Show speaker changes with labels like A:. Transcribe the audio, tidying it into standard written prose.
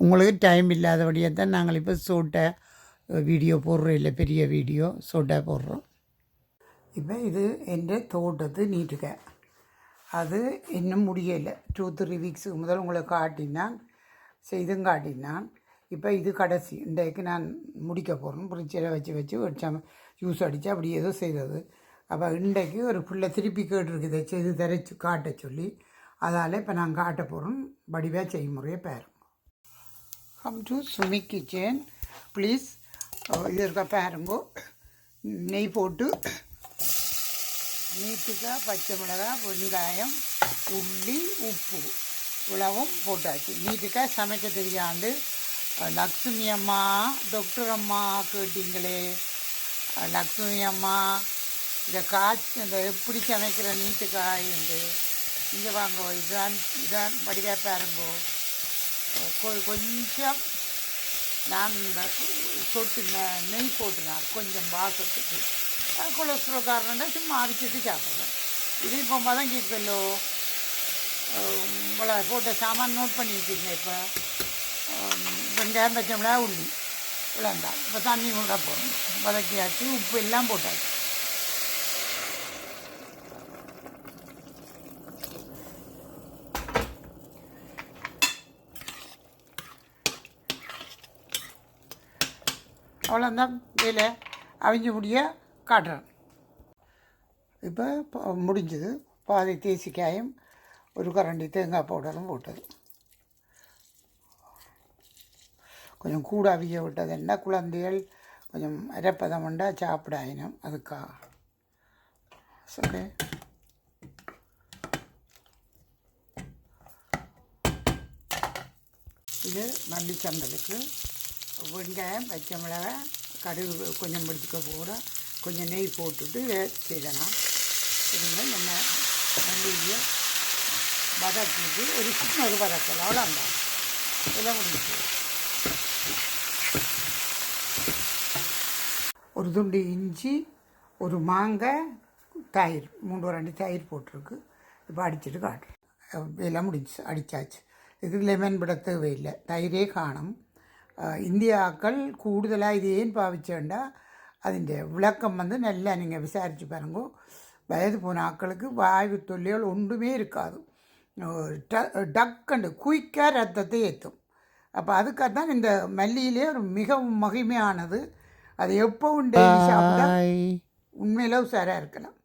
A: உங்களுக்கு டைம் இல்லாதபடியே தான் நாங்கள் இப்போ சோட்டை வீடியோ போடுறோம், இல்லை பெரிய வீடியோ சோட்டை போடுறோம். இப்போ இது എൻ്റെ தோட்டத்து நீட்டுக்க அது இன்னும் முடியலை. 2-3 வீக்ஸுக்கு முதல் உங்களை காட்டினான், செய்தும் காட்டினான். இப்போ இது கடைசி இன்றைக்கு நான் முடிக்க போகிறேன். ஃப்ரிட்ஜில் வச்சு ஜூஸ் அடித்து அப்படி ஏதோ செய்தது. அப்போ இன்றைக்கு ஒரு பிள்ளை திருப்பி கேட்டுருக்கு இதை செய்து தரைச்சி காட்ட சொல்லி. அதால் இப்போ நான் காட்ட போகிறேன். வடிவாக செய்முறையை பாருங்க. Come to Sumi kitchen please. இது இருக்க பாருங்கோ. நெய் போட்டு நீட்டுக்காய், பச்சை மிளகாய், வெங்காயம், உள்ளி, உப்பு இவ்வளவும் போட்டாச்சு. நீட்டுக்காய் சமைக்க தெரியாண்டு லக்ஷ்மி அம்மா, டாக்டர் அம்மா கேட்டீங்களே. லக்ஷ்மி அம்மா இந்த இந்த எப்படி சமைக்கிற நீட்டுக்காய் என்று இங்கே வாங்கோ. இதான் வடிவாக பாருங்கோ. கொஞ்சம் நான் சொட்டு நெய் போட்டுனார் கொஞ்சம் வாசத்துக்கு. கொலஸ்ட்ரால் காரணம்னா சும்மா அரிச்சிட்டு சாப்பிட்றேன். இது இப்போ மதம் கேட்கலோ இவ்வளோ போட்ட சாமான் நோட் பண்ணிக்கிட்டீங்க. இப்போ வெங்காயம், பச்சை மிளகாய், உள்ளி இவ்வளோந்தான். இப்போ தண்ணி கூட போடணும். வதக்கியாச்சு, உப்பு எல்லாம் போட்டாச்சு. அவ்வளோந்தான் வேலை. அவிஞ்சு முடிய காட்டுறேன். இப்போ முடிஞ்சது. பாதி தேசிக்காயும் ஒரு கரண்டி தேங்காய் பவுடரும் போட்டது. கொஞ்சம் கூட அவிய விட்டது. என்ன குழந்தைகள் கொஞ்சம் அரைப்பதம் உண்டா சாப்பிட ஆயினும் அதுக்காக. ஓகே. இது மல்லிச்சம்பலுக்கு வெங்காயம், பச்சை மிளகாய், கடுகு கொஞ்சம் பிடிச்சிக்க போட கொஞ்சம் நெய் போட்டுட்டு செய்தலாம். இதுங்க என்ன மல்லியை வதக்கிட்டு ஒரு சின்ன ஒரு வதக்கல் அவ்வளோந்தான். இதெல்லாம் முடிச்சு ஒரு துண்டு இஞ்சி, ஒரு மாங்காய், தயிர் 3 தயிர் போட்டிருக்கு. இப்போ அடிச்சுட்டு காட்டுறேன். எல்லாம் முடிஞ்சு அடித்தாச்சு. இதுக்கு லெமன் விட தேவையில்லை, தயிரே காணும். இந்தியாக்கள் கூடுதலாக இது ஏன் பாவிச்சேன்டா അതിൻ്റെ விளக்கம் நல்லா நீங்கள் விசாரித்து பாருங்க. வயது போன ஆக்களுக்கு வாயு தொல்லைகள் ஒன்றுமே இருக்காது. டக்குண்டு குயிக்காக ரத்தத்தை ஏற்றும். அப்போ அதுக்காக தான் இந்த மல்லியிலே ஒரு மிகவும் மகிமையானது. அது எப்போவும் டெய்லி சாப்பிட்டா உண்மையில உசாராக இருக்கலாம்.